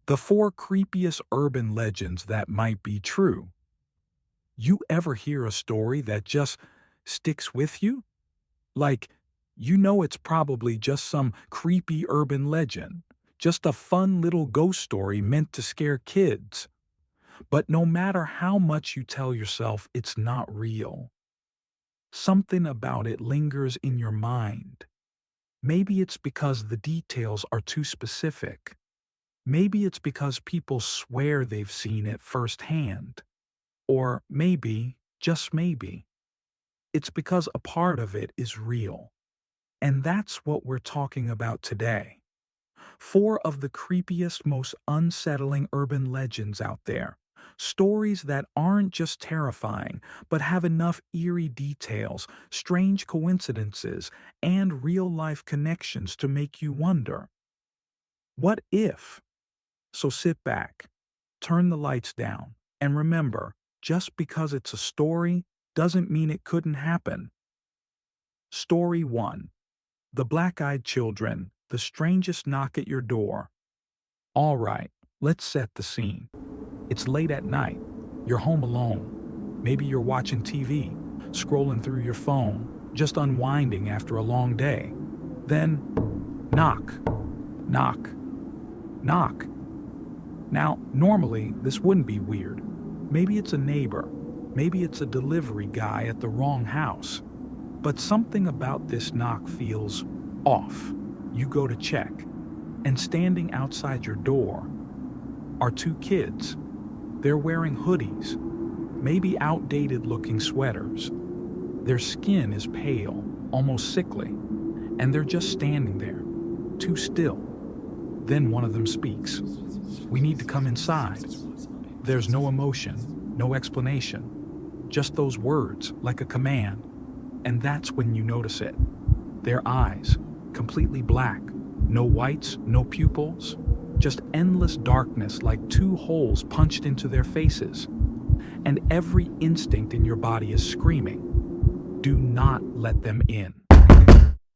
The 4 creepiest urban legends that might be true. You ever hear a story that just sticks with you? Like, it's probably just some creepy urban legend, just a fun little ghost story meant to scare kids. But no matter how much you tell yourself it's not real, something about it lingers in your mind. Maybe it's because the details are too specific. Maybe it's because people swear they've seen it firsthand. Or maybe, just maybe, it's because a part of it is real. And that's what we're talking about today. 4 of the creepiest, most unsettling urban legends out there. Stories that aren't just terrifying, but have enough eerie details, strange coincidences, and real-life connections to make you wonder, what if? So sit back, turn the lights down, and remember, just because it's a story doesn't mean it couldn't happen. Story 1. The Black-Eyed Children, the strangest knock at your door. All right, let's set the scene. It's late at night. You're home alone. Maybe you're watching TV, scrolling through your phone, just unwinding after a long day. Then, knock, knock, knock. Now, normally, this wouldn't be weird. Maybe it's a neighbor. Maybe it's a delivery guy at the wrong house. But something about this knock feels off. You go to check, and standing outside your door are 2 kids. They're wearing hoodies, maybe outdated-looking sweaters. Their skin is pale, almost sickly, and they're just standing there, too still. Then one of them speaks. "We need to come inside." There's no emotion, no explanation, just those words like a command. And that's when you notice it. Their eyes, completely black, no whites, no pupils, just endless darkness like 2 holes punched into their faces. And every instinct in your body is screaming, do not let them in.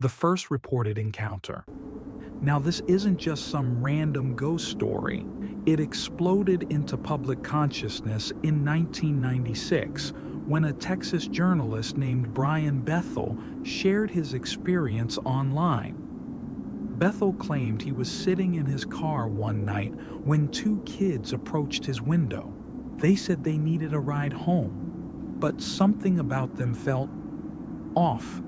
The first reported encounter. Now, this isn't just some random ghost story. It exploded into public consciousness in 1996 when a Texas journalist named Brian Bethel shared his experience online. Bethel claimed he was sitting in his car one night when 2 kids approached his window. They said they needed a ride home, but something about them felt off.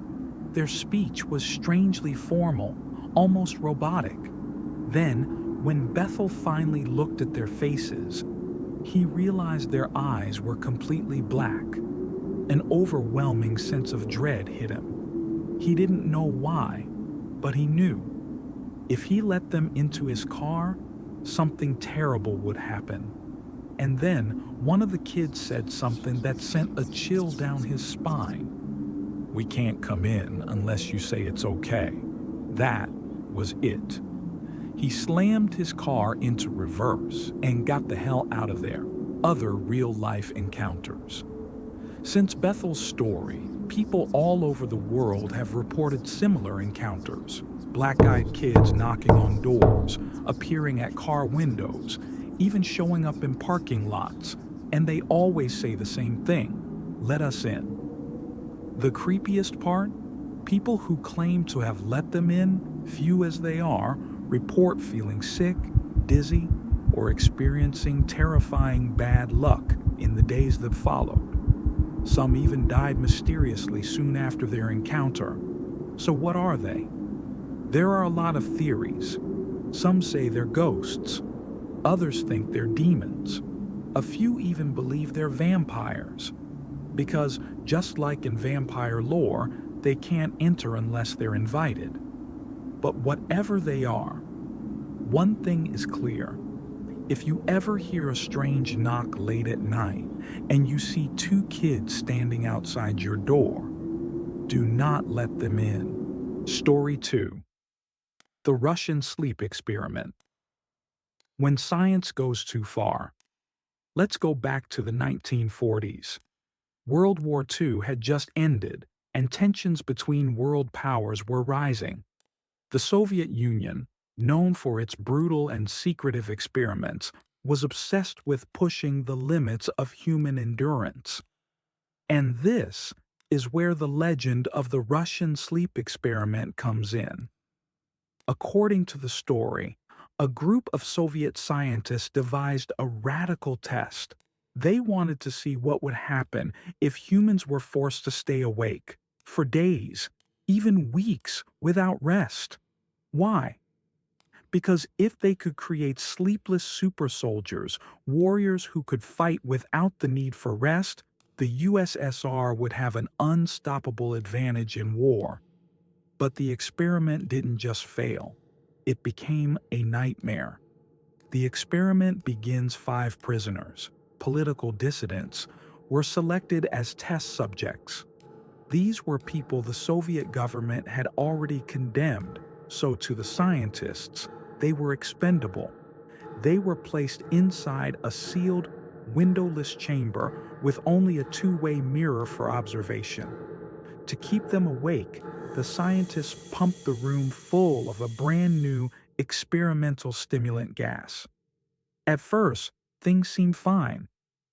Their speech was strangely formal, almost robotic. Then, when Bethel finally looked at their faces, he realized their eyes were completely black. An overwhelming sense of dread hit him. He didn't know why, but he knew. If he let them into his car, something terrible would happen. And then, one of the kids said something that sent a chill down his spine. "We can't come in unless you say it's okay." That was it. He slammed his car into reverse and got the hell out of there. Other real-life encounters. Since Bethel's story, people all over the world have reported similar encounters. Black-eyed kids knocking on doors, appearing at car windows, even showing up in parking lots, and they always say the same thing, "Let us in." The creepiest part? People who claim to have let them in, few as they are, report feeling sick, dizzy, or experiencing terrifying bad luck in the days that followed. Some even died mysteriously soon after their encounter. So what are they? There are a lot of theories. Some say they're ghosts. Others think they're demons. A few even believe they're vampires. Because, just like in vampire lore, they can't enter unless they're invited. But whatever they are, one thing is clear. If you ever hear a strange knock late at night and you see 2 kids standing outside your door, do not let them in. Story 2. The Russian Sleep Experiment. When science goes too far. Let's go back to the 1940s. World War II had just ended, and tensions between world powers were rising. The Soviet Union, known for its brutal and secretive experiments, was obsessed with pushing the limits of human endurance. And this is where the legend of the Russian sleep experiment comes in. According to the story, a group of Soviet scientists devised a radical test. They wanted to see what would happen if humans were forced to stay awake for days, even weeks, without rest. Why? Because if they could create sleepless super soldiers, warriors who could fight without the need for rest, the USSR would have an unstoppable advantage in war. But the experiment didn't just fail. It became a nightmare. The experiment begins. 5 prisoners, political dissidents, were selected as test subjects. These were people the Soviet government had already condemned, so to the scientists, they were expendable. They were placed inside a sealed, windowless chamber with only a two-way mirror for observation. To keep them awake, the scientists pumped the room full of a brand new experimental stimulant gas. At first, things seemed fine.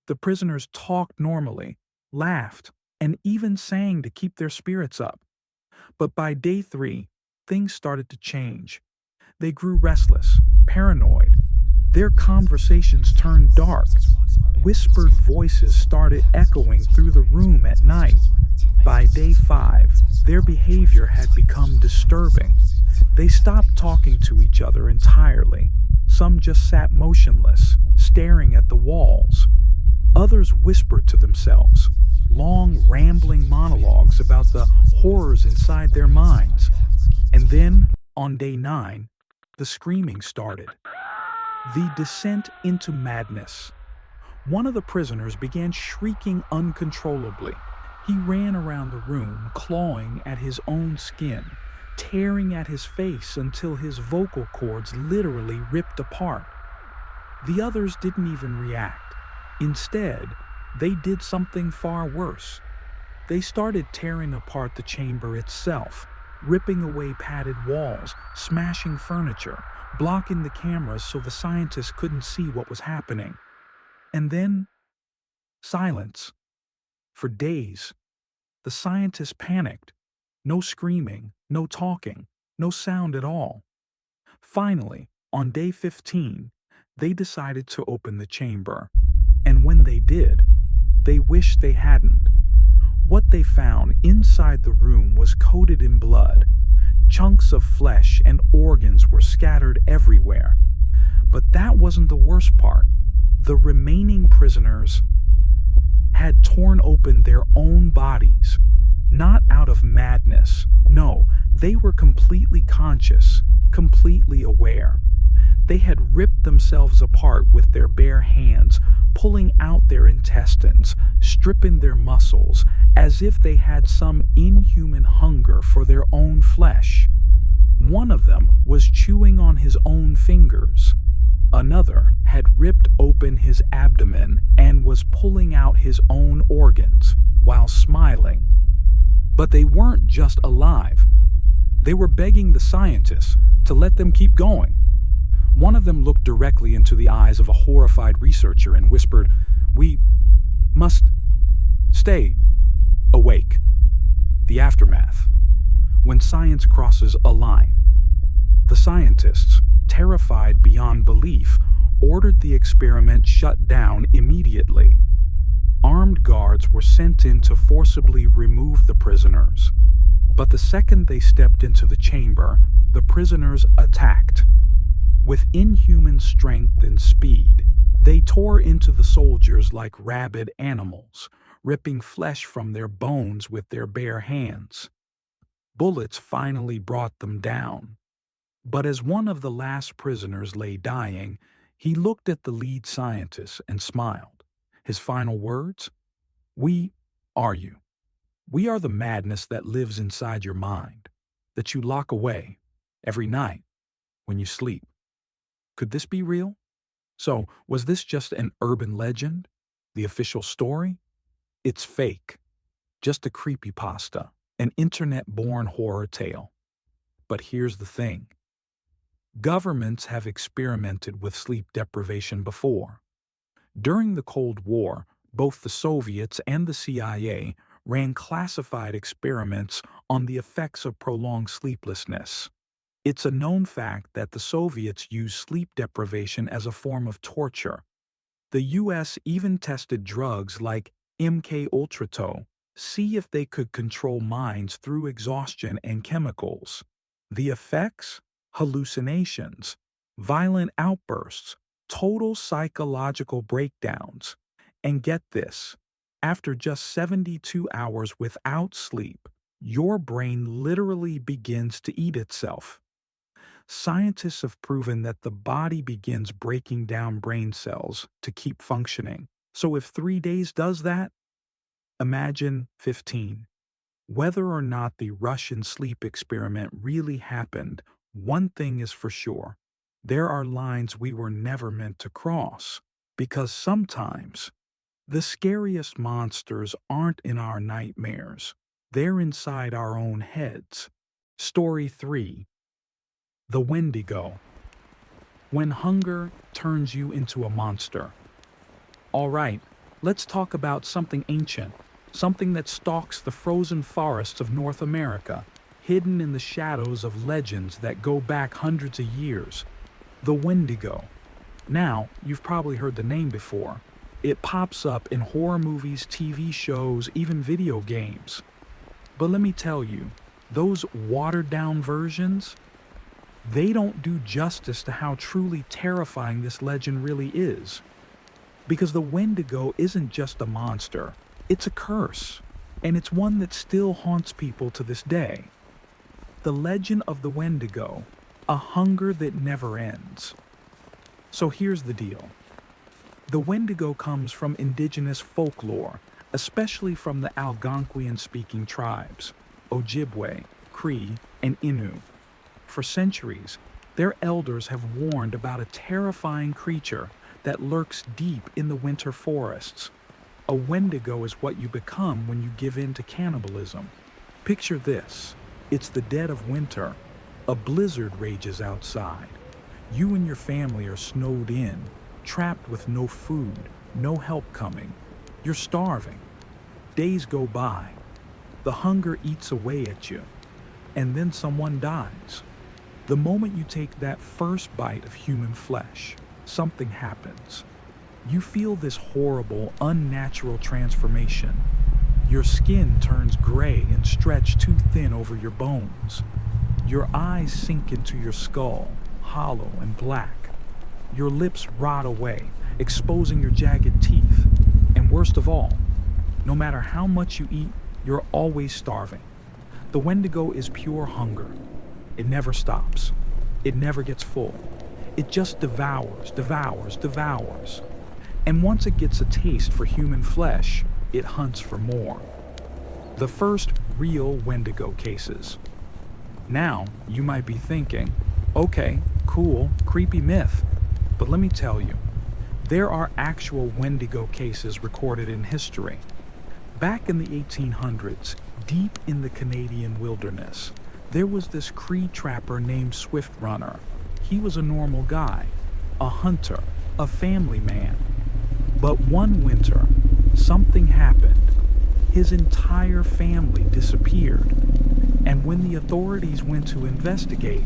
The prisoners talked normally, laughed, and even sang to keep their spirits up. But by day 3, things started to change. They grew restless, paranoid. Their conversations turned dark. Whispered voices started echoing through the room at night. By day 5, their behavior had become disturbing. They stopped talking to each other entirely. Some just sat motionless, staring at the walls. Others whispered to themselves, long, rambling monologues about the horrors inside their minds. And then, on day 9, the screaming started. The descent into madness. One of the prisoners began shrieking uncontrollably. He ran around the room, clawing at his own skin, tearing at his face until his vocal cords literally ripped apart. The others didn't even react. Instead, they did something far worse. They started tearing apart the chamber itself, ripping away padded walls, smashing furniture, blocking the cameras so the scientists couldn't see what was happening. And then, silence. For days, the scientists panicked. No screaming, no talking, no sound at all. Finally, on day 15, they decided to open the chamber. And when they did, they wished they hadn't. What they found inside the room was coated in blood. Chunks of flesh and organs were scattered everywhere. But that wasn't the worst part. The remaining prisoners had torn open their own bodies, not out of madness. No, they were completely conscious, completely aware. They had ripped themselves apart with their bare hands, pulling out their intestines, stripping their muscles, as if they had some inhuman hunger for their own flesh. One of them was chewing on his own fingers. Another had ripped open his abdomen and was pulling out his own organs while smiling. But they weren't just alive. They were begging the scientists to let them keep going. One of them looked directly into the eyes of a horrified researcher and whispered, "We must stay awake." The aftermath. When science crosses a line. The scientists, terrified beyond belief, ordered the experiment shut down immediately. Armed guards were sent in to forcibly remove the prisoners. But the second they stepped into the chamber, the prisoners attacked. With inhuman strength and speed, they tore into the soldiers like rabid animals, ripping flesh from their bones with their bare hands. Bullets finally brought them down. But as one of the last prisoners lay dying, he looked at the lead scientist and smiled. His final words? "We are you. We are the madness that lives inside your mind, that you lock away every night when you sleep." Could this be real? So, was this just an urban legend? The official story? It's fake. Just a creepypasta, an internet-born horror tale. But here's the thing. Governments have experimented with sleep deprivation before. During the Cold War, both the Soviets and the CIA ran classified experiments on the effects of prolonged sleeplessness. It's a known fact that the Soviets used sleep deprivation as a form of torture. The US even tested drugs like MK-Ultra, see if they could control minds through exhaustion and chemicals. The effects? Hallucinations, violent outbursts, total psychological breakdowns. And get this, after just 72 hours without sleep, your brain literally begins to eat itself. Scientists have proven that the body begins breaking down brain cells to keep functioning. So if 3 days does that, imagine 15. Whether or not the Russian sleep experiment really happened, one thing is for sure. There are lines we were never meant to cross. Because sometimes, the scariest monsters aren't in our nightmares. They're inside our own heads. Story 3. The Wendigo. When hunger turns you into a monster. All right, let's talk about something ancient, something that stalks the frozen forests of North America, hidden in the shadows of legends that go back hundreds of years. The Wendigo. Now, you've probably heard the name before. It pops up in horror movies, TV shows, even video games. But let me tell you, those watered-down versions, they don't do justice to how truly terrifying this legend really is. Because the Wendigo isn't just a monster, it's a curse, and it's one that still haunts people to this day. The legend of the Wendigo, a hunger that never ends. So here's the deal. The Wendigo comes from indigenous folklore, especially from the Algonquian-speaking tribes, Ojibwe, Cree, and Innu. For centuries, their elders have warned about a terrifying creature that lurks deep in the winter forests. A Wendigo is what you become when you give in to cannibalism. Picture this. It's the dead of winter. A blizzard rages outside. You and your family are snowed in, trapped with no food, no help coming. You're starving. Days go by. The hunger eats away at you. And then someone dies. The moment you take that first bite of human flesh, something happens. You feel this horrible, unnatural transformation. Your skin turns gray and stretched too thin over your bones. Your eyes sink into your skull, hollow and black. Your lips rot away, exposing your jagged teeth. And worst of all, no matter how much you eat, you're always starving. The Wendigo is pure hunger. It never stops. It never gets full. It just devours, devours, devours. And once it gets a taste for human flesh, it hunts for more. The first real Wendigo cases. Now, you might be thinking, okay, cool, creepy myth. But let me tell you, there are actual Wendigo cases recorded in history. Back in the 1800s, deep in the Canadian wilderness, there was this Cree trapper named Swift Runner. He was a normal guy, a hunter, a family man. But one winter, something happened. His entire family disappeared. And when the authorities went to investigate,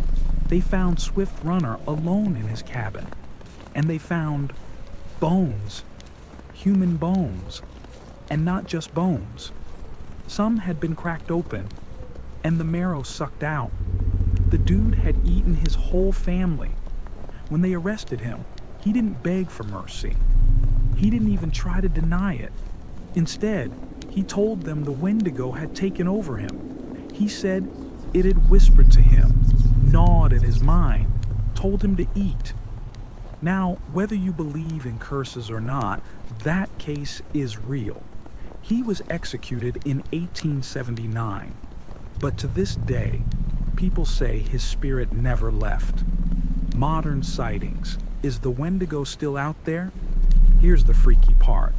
they found Swift Runner alone in his cabin. And they found bones, human bones, and not just bones. Some had been cracked open, and the marrow sucked out. The dude had eaten his whole family. When they arrested him, he didn't beg for mercy. He didn't even try to deny it. Instead, he told them the Wendigo had taken over him. He said it had whispered to him, gnawed at his mind, told him to eat. Now, whether you believe in curses or not, that case is real. He was executed in 1879, but to this day, people say his spirit never left. Modern sightings. Is the Wendigo still out there? Here's the freaky part.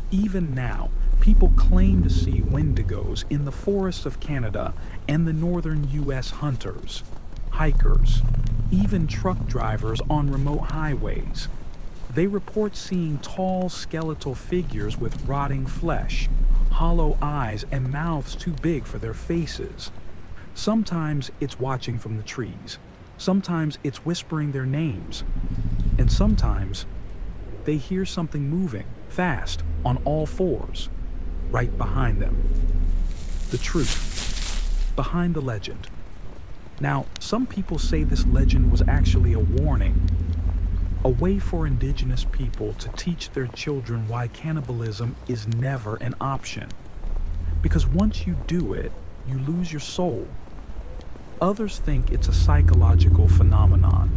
Even now, people claim to see Wendigos in the forests of Canada and the northern U.S. hunters, hikers, even truck drivers on remote highways. They report seeing tall skeletal figures with rotting flesh, hollow eyes, and mouths too big for their faces. Sometimes it's watching from the trees. Sometimes it's whispering their names. And sometimes they hear something moving, fast, on all fours, right behind them. The truth behind the legend. Now, some people say this legend was actually a warning, a way for indigenous people to teach their children why cannibalism is never an option. Because once you do it, you lose your soul. Others think it's a psychological phenomenon.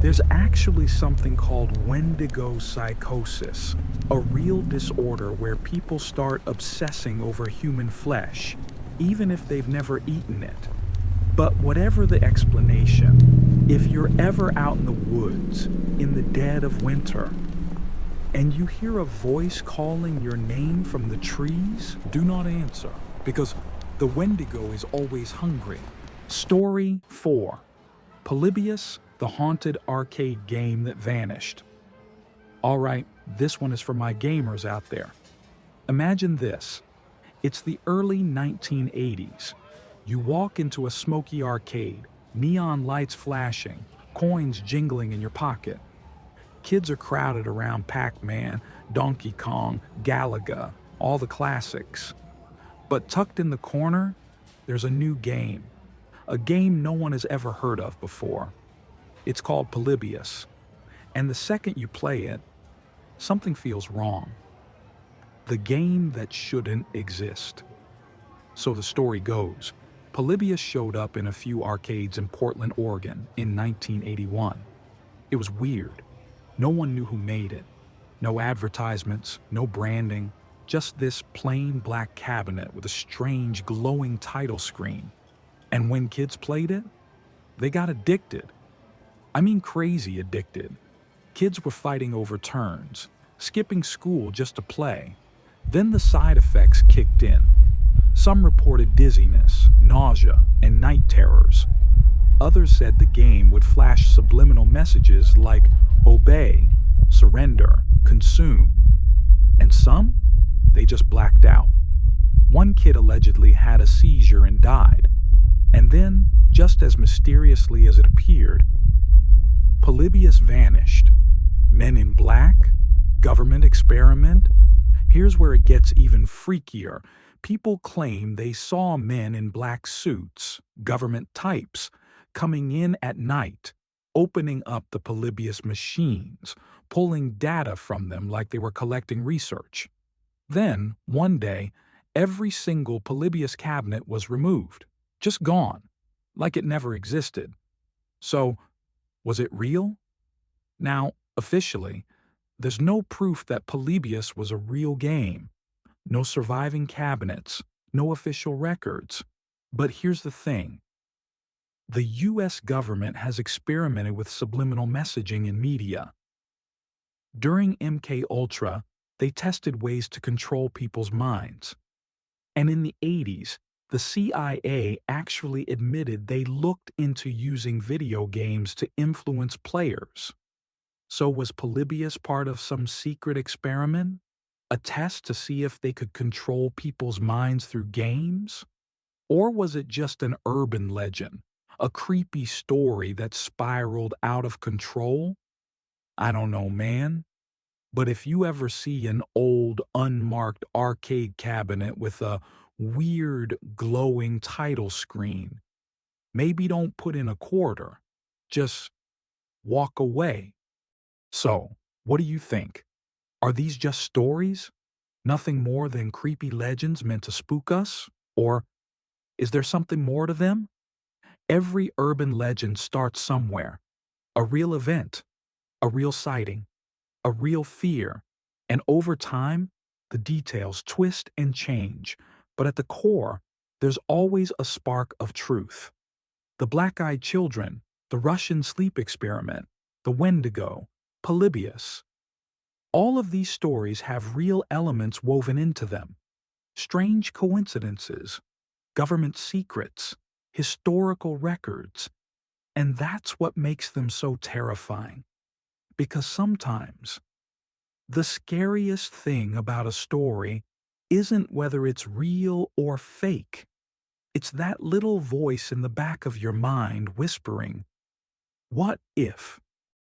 There's actually something called Wendigo psychosis, a real disorder where people start obsessing over human flesh, even if they've never eaten it. But whatever the explanation, if you're ever out in the woods, in the dead of winter, and you hear a voice calling your name from the trees, do not answer, because the Wendigo is always hungry. Story 4. Polybius, the haunted arcade game that vanished. Alright, this one is for my gamers out there. Imagine this. It's the early 1980s. You walk into a smoky arcade, neon lights flashing, coins jingling in your pocket. Kids are crowded around Pac-Man, Donkey Kong, Galaga, all the classics. But tucked in the corner, there's a new game. A game no one has ever heard of before. It's called Polybius. And the second you play it, something feels wrong. The game that shouldn't exist. So the story goes, Polybius showed up in a few arcades in Portland, Oregon in 1981. It was weird. No one knew who made it. No advertisements, no branding, just this plain black cabinet with a strange glowing title screen. And when kids played it, they got addicted. I mean crazy addicted. Kids were fighting over turns, skipping school just to play. Then the side effects kicked in. Some reported dizziness, nausea, and night terrors. Others said the game would flash subliminal messages like obey, surrender, consume. And some, they just blacked out. One kid allegedly had a seizure and died. And then, just as mysteriously as it appeared, Polybius vanished. Men in black? Government experiment? Here's where it gets even freakier. People claim they saw men in black suits, government types, coming in at night, opening up the Polybius machines, pulling data from them like they were collecting research. Then, one day, every single Polybius cabinet was removed, just gone, like it never existed. So, was it real? Now, officially, there's no proof that Polybius was a real game. No surviving cabinets, no official records. But here's the thing. The US government has experimented with subliminal messaging in media. During MK Ultra, they tested ways to control people's minds. And in the 80s, the CIA actually admitted they looked into using video games to influence players. So was Polybius part of some secret experiment? A test to see if they could control people's minds through games? Or was it just an urban legend, a creepy story that spiraled out of control? I don't know, man. But if you ever see an old, unmarked arcade cabinet with a weird, glowing title screen, maybe don't put in a quarter. Just walk away. So, what do you think? Are these just stories? Nothing more than creepy legends meant to spook us? Or is there something more to them? Every urban legend starts somewhere. A real event, a real sighting, a real fear, and over time, the details twist and change, but at the core, there's always a spark of truth. The black-eyed children, the Russian sleep experiment, the Wendigo, Polybius. All of these stories have real elements woven into them. Strange coincidences, government secrets, historical records. And that's what makes them so terrifying, because sometimes the scariest thing about a story isn't whether it's real or fake. It's that little voice in the back of your mind whispering, "What if?"